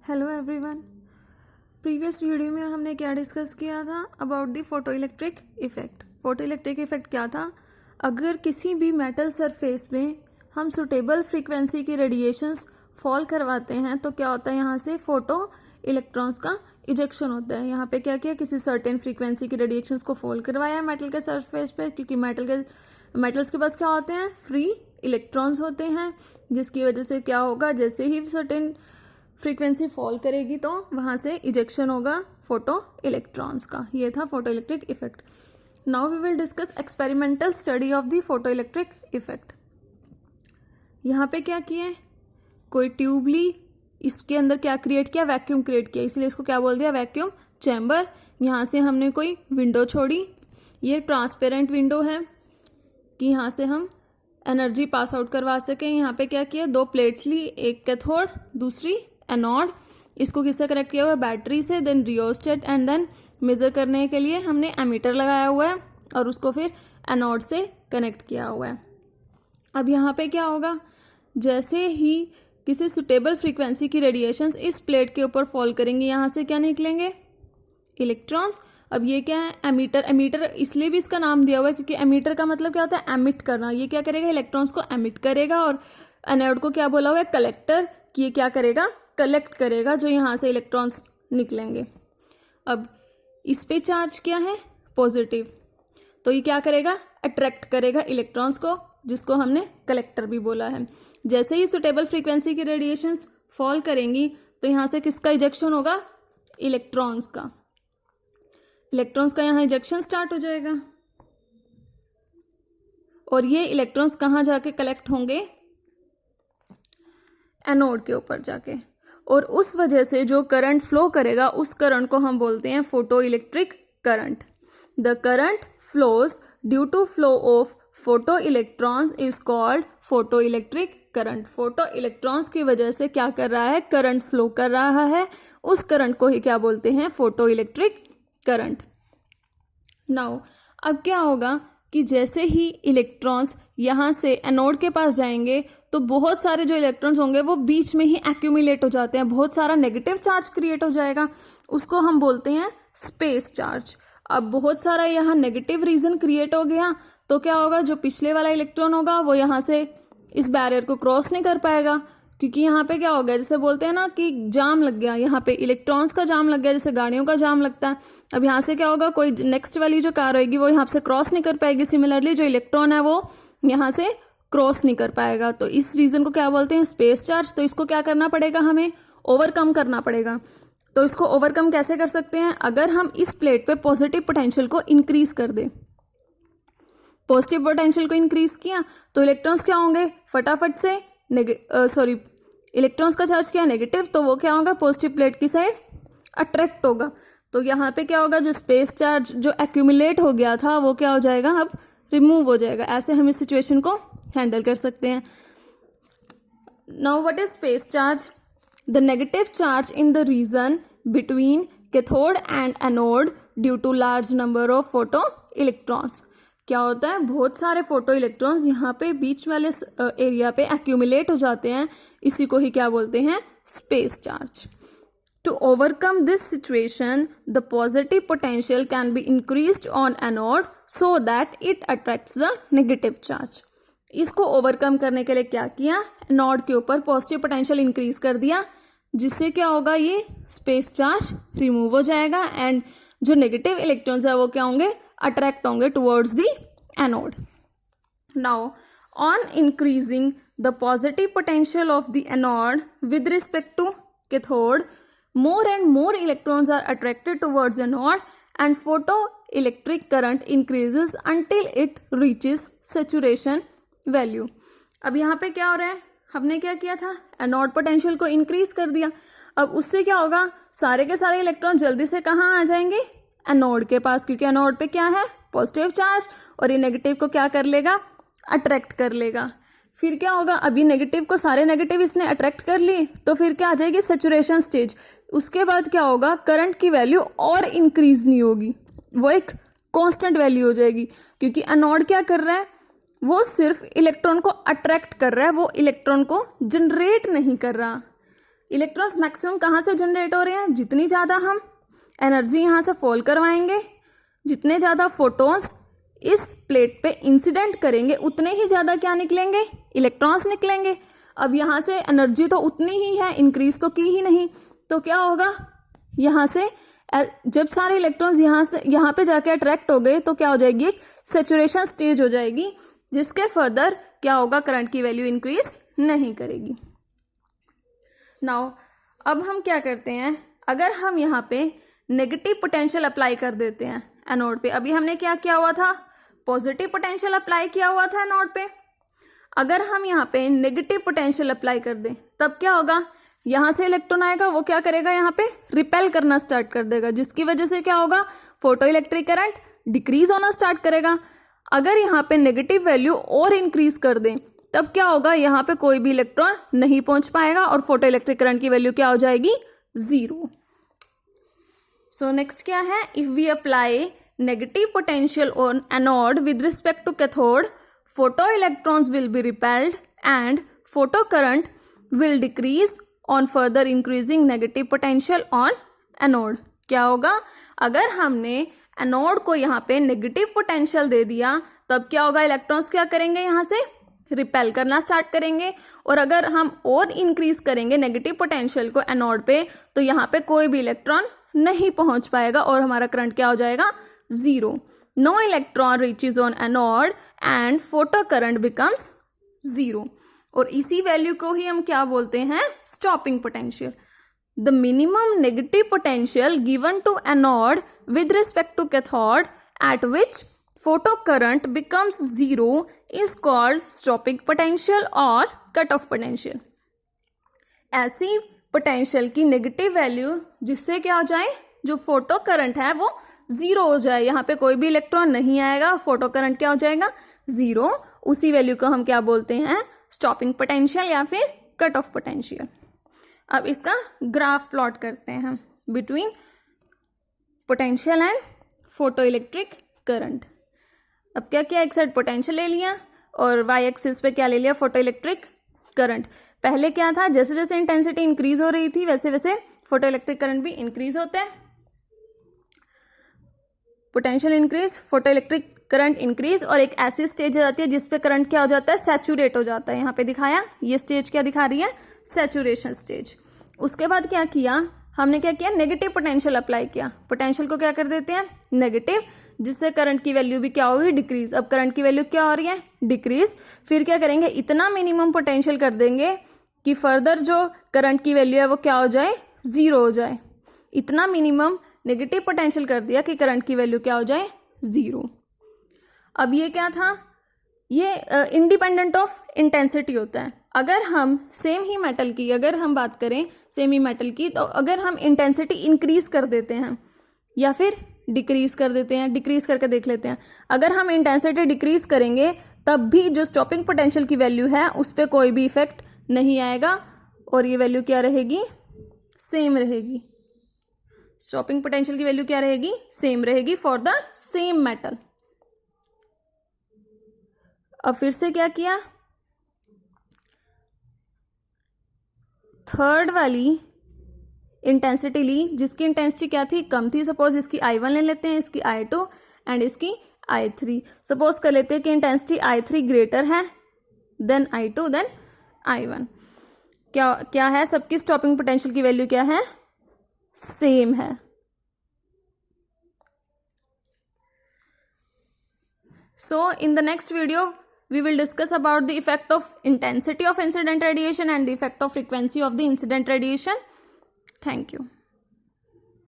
Hello everyone. Previous video में हमने क्या डिस्कस किया था about the photo electric effect. Photo electric effect क्या था? अगर किसी भी मेटल सरफेस में हम सुटेबल फ्रीक्वेंसी की रेडिएशंस फॉल करवाते हैं तो क्या होता है, यहाँ से फोटो इलेक्ट्रॉन्स का इजेक्शन होता है। यहाँ पे क्या किया, किसी सर्टेन फ्रीक्वेंसी की रेडिएशंस को फॉल करवाया मेटल के सरफेस पे, क्योंकि मेटल्स के पास क्या होते हैं, फ्री इलेक्ट्रॉन्स होते हैं, जिसकी वजह से क्या होगा, जैसे ही सर्टेन फ्रीक्वेंसी फॉल करेगी तो वहां से इजेक्शन होगा फोटो इलेक्ट्रॉन्स का। ये था photo electric effect. Now we will discuss experimental study of the photo electric effect. यहाँ पे क्या किए, कोई ट्यूब ली, इसके अंदर क्या क्रिएट किया, वैक्यूम क्रिएट किया, इसलिए इसको क्या बोल दिया, वैक्यूम चैम्बर। यहाँ से हमने कोई विंडो छोड़ी, ये ट्रांसपेरेंट विंडो है कि यहाँ से हम एनर्जी पास आउट करवा सकें। यहाँ पे क्या किया, दो प्लेट्स ली, एक कैथोड दूसरी एनोड। इसको किससे कनेक्ट किया हुआ है, बैटरी से, then rheostat, and then measure करने के लिए हमने एमीटर लगाया हुआ है और उसको फिर एनोड से कनेक्ट किया हुआ है। अब यहाँ पे क्या होगा, जैसे ही किसी सुटेबल फ्रीक्वेंसी की रेडिएशंस इस प्लेट के ऊपर फॉल करेंगे, यहाँ से क्या निकलेंगे, इलेक्ट्रॉन्स। अब ये क्या है, एमीटर। एमीटर इसलिए भी इसका नाम दिया हुआ है क्योंकि एमीटर का मतलब क्या होता है, एमिट करना। ये क्या करेगा, इलेक्ट्रॉन्स को एमिट करेगा। और एनोड को क्या बोला हुआ है, कलेक्टर, कि ये क्या करेगा, कलेक्ट करेगा जो यहाँ से इलेक्ट्रॉन्स निकलेंगे। अब इस पे चार्ज क्या है, पॉजिटिव, तो ये क्या करेगा, अट्रैक्ट करेगा इलेक्ट्रॉन्स को, जिसको हमने कलेक्टर भी बोला है। जैसे ही सुटेबल फ्रीक्वेंसी की रेडिएशंस फॉल करेंगी तो यहाँ से किसका इजेक्शन होगा, इलेक्ट्रॉन्स का। इलेक्ट्रॉन्स का यहाँ इजेक्शन स्टार्ट हो जाएगा और ये इलेक्ट्रॉन्स कहाँ जाके कलेक्ट होंगे, एनोड के ऊपर जाके। और उस वजह से जो करंट फ्लो करेगा उस करंट को हम बोलते हैं photo electric current. The current flows due to flow of photo electrons is called photo electric current. Photo electrons की वजह से क्या कर रहा है, करंट फ्लो कर रहा है, उस करंट को ही क्या बोलते हैं, फोटो इलेक्ट्रिक करंट। नाउ अब क्या होगा कि जैसे ही इलेक्ट्रॉन्स यहाँ से एनोड के पास जाएंगे तो बहुत सारे जो इलेक्ट्रॉन्स होंगे वो बीच में ही एक्यूमुलेट हो जाते हैं, बहुत सारा नेगेटिव चार्ज क्रिएट हो जाएगा, उसको हम बोलते हैं स्पेस चार्ज। अब बहुत सारा यहाँ नेगेटिव रीजन क्रिएट हो गया तो क्या होगा, जो पिछले वाला इलेक्ट्रॉन होगा वो यहाँ से इस बैरियर को क्रॉस नहीं कर पाएगा, क्योंकि यहाँ पे क्या हो गया, जैसे बोलते हैं ना कि जाम लग गया, यहाँ पे इलेक्ट्रॉन्स का जाम लग गया, जैसे गाड़ियों का जाम लगता है। अब यहाँ से क्या होगा, कोई नेक्स्ट वाली जो कार होगी वो यहाँ से क्रॉस नहीं कर पाएगी, सिमिलरली जो इलेक्ट्रॉन है वो यहाँ से क्रॉस नहीं कर पाएगा। तो इस रीजन को क्या बोलते हैं, स्पेस चार्ज। तो इसको क्या करना पड़ेगा, हमें ओवरकम करना पड़ेगा। तो इसको ओवरकम कैसे कर सकते हैं, अगर हम इस प्लेट पे पॉजिटिव पोटेंशियल को इंक्रीज कर दे। पॉजिटिव पोटेंशियल को इंक्रीज किया तो इलेक्ट्रॉन्स क्या होंगे, फटाफट से इलेक्ट्रॉन्स का चार्ज क्या है, नेगेटिव, तो वो क्या होगा, पॉजिटिव प्लेट की साइड अट्रैक्ट होगा। तो यहाँ पे क्या होगा, जो स्पेस चार्ज जो एक्यूमुलेट हो गया था वो क्या हो जाएगा, अब रिमूव हो जाएगा। ऐसे हम इस सिचुएशन को हैंडल कर सकते हैं। Now what is space charge, the negative charge in the region between cathode and anode due to large number of photo electrons. क्या होता है, बहुत सारे फोटो इलेक्ट्रॉन्स यहाँ पे बीच वाले एरिया पे एक्यूमुलेट हो जाते हैं, इसी को ही क्या बोलते हैं, space charge. To overcome this situation the positive potential can be increased on anode so that it attracts the negative charge. इसको ओवरकम करने के लिए क्या किया, एनोड के ऊपर पॉजिटिव पोटेंशियल इंक्रीज कर दिया, जिससे क्या होगा, ये स्पेस चार्ज रिमूव हो जाएगा एंड जो नेगेटिव इलेक्ट्रॉन्स है वो क्या होंगे, अट्रैक्ट होंगे towards the anode. Now on increasing the positive potential of the anode with respect to cathode, more and more electrons are attracted towards anode and photoelectric current increases until it reaches saturation value। अब यहाँ पे क्या हो रहा है, हमने क्या किया था, एनोड पोटेंशियल को इंक्रीज कर दिया। अब उससे क्या होगा, सारे के सारे इलेक्ट्रॉन जल्दी से कहाँ आ जाएंगे, एनोड के पास, क्योंकि एनोड पे क्या है, पॉजिटिव चार्ज, और ये नेगेटिव को क्या कर लेगा, अट्रैक्ट कर लेगा। फिर क्या होगा, अभी नेगेटिव को सारे नेगेटिव इसने अट्रैक्ट कर लिए तो फिर क्या आ जाएगी, सैचुरेशन स्टेज। उसके बाद क्या होगा, करंट की वैल्यू और इंक्रीज नहीं होगी, वो एक कांस्टेंट वैल्यू हो जाएगी, क्योंकि एनोड क्या कर रहा है, वो सिर्फ इलेक्ट्रॉन को अट्रैक्ट कर रहा है, वो इलेक्ट्रॉन को जनरेट नहीं कर रहा। इलेक्ट्रॉन्स मैक्सिमम कहाँ से जनरेट हो रहे हैं? जितनी ज़्यादा हम एनर्जी यहाँ से फॉल करवाएंगे, जितने ज़्यादा फोटॉन्स इस प्लेट पे इंसिडेंट करेंगे, उतने ही ज़्यादा क्या निकलेंगे? इलेक्ट्रॉन्स निकलेंगे। अब यहाँ से एनर्जी तो उतनी ही है, इंक्रीज तो की ही नहीं, तो क्या होगा? यहाँ से जब सारे इलेक्ट्रॉन्स यहाँ पे जाके अट्रैक्ट हो गए तो क्या हो जाएगी? एक सेचुरेशन स्टेज हो जाएगी, जिसके फर्दर क्या होगा? करंट की वैल्यू इंक्रीज नहीं करेगी। नाउ अब हम क्या करते हैं, अगर हम यहाँ पे नेगेटिव पोटेंशियल अप्लाई कर देते हैं एनोड पे। अभी हमने क्या किया हुआ था? पॉजिटिव पोटेंशियल अप्लाई किया हुआ था एनोड पे। अगर हम यहाँ पे नेगेटिव पोटेंशियल अप्लाई कर दें तब क्या होगा? यहाँ से इलेक्ट्रॉन आएगा, वो क्या करेगा? यहाँ पे रिपेल करना स्टार्ट कर देगा, जिसकी वजह से क्या होगा? फोटो इलेक्ट्रिक करंट डिक्रीज होना स्टार्ट करेगा। अगर यहाँ पे नेगेटिव वैल्यू और इंक्रीज कर दें तब क्या होगा? यहाँ पे कोई भी इलेक्ट्रॉन नहीं पहुंच पाएगा और फोटो इलेक्ट्रिक करंट की वैल्यू क्या हो जाएगी? 0। सो नेक्स्ट क्या है? If we apply negative potential on anode with respect to cathode, photo electrons will be repelled and photo current will decrease on further increasing negative potential on anode. क्या होगा? अगर हमने anode को यहाँ पे negative potential दे दिया तब क्या होगा? इलेक्ट्रॉन्स क्या करेंगे? यहाँ से रिपेल करना स्टार्ट करेंगे। और अगर हम और इंक्रीज करेंगे नेगेटिव पोटेंशियल को एनोड पे तो यहाँ पे कोई भी इलेक्ट्रॉन नहीं पहुंच पाएगा और हमारा करंट क्या हो जाएगा? 0। No electron reaches on anode and photo current becomes 0। और इसी वैल्यू को ही हम क्या बोलते हैं? Stopping potential. The minimum negative potential given to anode with respect to cathode at which photo current becomes 0 is called stopping potential और cut off potential. ऐसी potential की नेगेटिव वैल्यू जिससे क्या हो जाए? जो फोटो करंट है वो 0 हो जाए, यहाँ पे कोई भी इलेक्ट्रॉन नहीं आएगा, फोटो करंट क्या हो जाएगा? 0। उसी वैल्यू को हम क्या बोलते हैं? स्टॉपिंग पोटेंशियल या फिर कट ऑफ पोटेंशियल। अब इसका ग्राफ प्लॉट करते हैं हम between potential and photo electric current. अब क्या किया? एक साइड पोटेंशियल ले लिया और वाई एक्सिस पे क्या ले लिया? Photo electric current. पहले क्या था? जैसे जैसे इंटेंसिटी इंक्रीज हो रही थी वैसे वैसे फोटो इलेक्ट्रिक करंट भी इंक्रीज होते हैं। Potential increase, photo electric current increase, और एक ऐसी स्टेज आ जाती है जिसपे करंट क्या हो जाता है? सैचुरेट हो जाता है। यहाँ पे दिखाया, ये स्टेज क्या दिखा रही है? Saturation stage. उसके बाद क्या किया हमने? क्या किया? नेगेटिव पोटेंशियल अप्लाई किया। पोटेंशियल को क्या कर देते हैं? नेगेटिव, जिससे करंट की वैल्यू भी क्या होगी? डिक्रीज। अब करंट की वैल्यू क्या हो रही है? डिक्रीज। फिर क्या करेंगे? इतना मिनिमम पोटेंशियल कर देंगे कि फर्दर जो करंट की वैल्यू है वो क्या हो जाए? 0 हो जाए। इतना मिनिमम नेगेटिव पोटेंशियल कर दिया कि करंट की वैल्यू क्या हो जाए? 0। अब ये क्या था? ये इंडिपेंडेंट ऑफ इंटेंसिटी होता है। अगर हम सेम ही मेटल की, अगर हम बात करें सेम ही मेटल की, तो अगर हम इंटेंसिटी इंक्रीज कर देते हैं या फिर डिक्रीज कर देते हैं, डिक्रीज करके देख लेते हैं। अगर हम इंटेंसिटी डिक्रीज करेंगे तब भी जो स्टॉपिंग पोटेंशियल की वैल्यू है उस पर कोई भी इफेक्ट नहीं आएगा और ये वैल्यू क्या रहेगी? सेम रहेगी। स्टॉपिंग पोटेंशियल की वैल्यू क्या रहेगी? सेम रहेगी फॉर द सेम मेटल। अब फिर से क्या किया? थर्ड वाली इंटेंसिटी ली, जिसकी इंटेंसिटी क्या थी? कम थी। सपोज इसकी I1 ले लेते हैं, इसकी I2 एंड इसकी I3। सपोज कर लेते हैं कि इंटेंसिटी I3 ग्रेटर है देन I2 देन I1। क्या है? सबकी स्टॉपिंग पोटेंशियल की वैल्यू क्या है? सेम है। So in the next video we will discuss about the effect of intensity of incident radiation and the effect of frequency of the incident radiation. Thank you.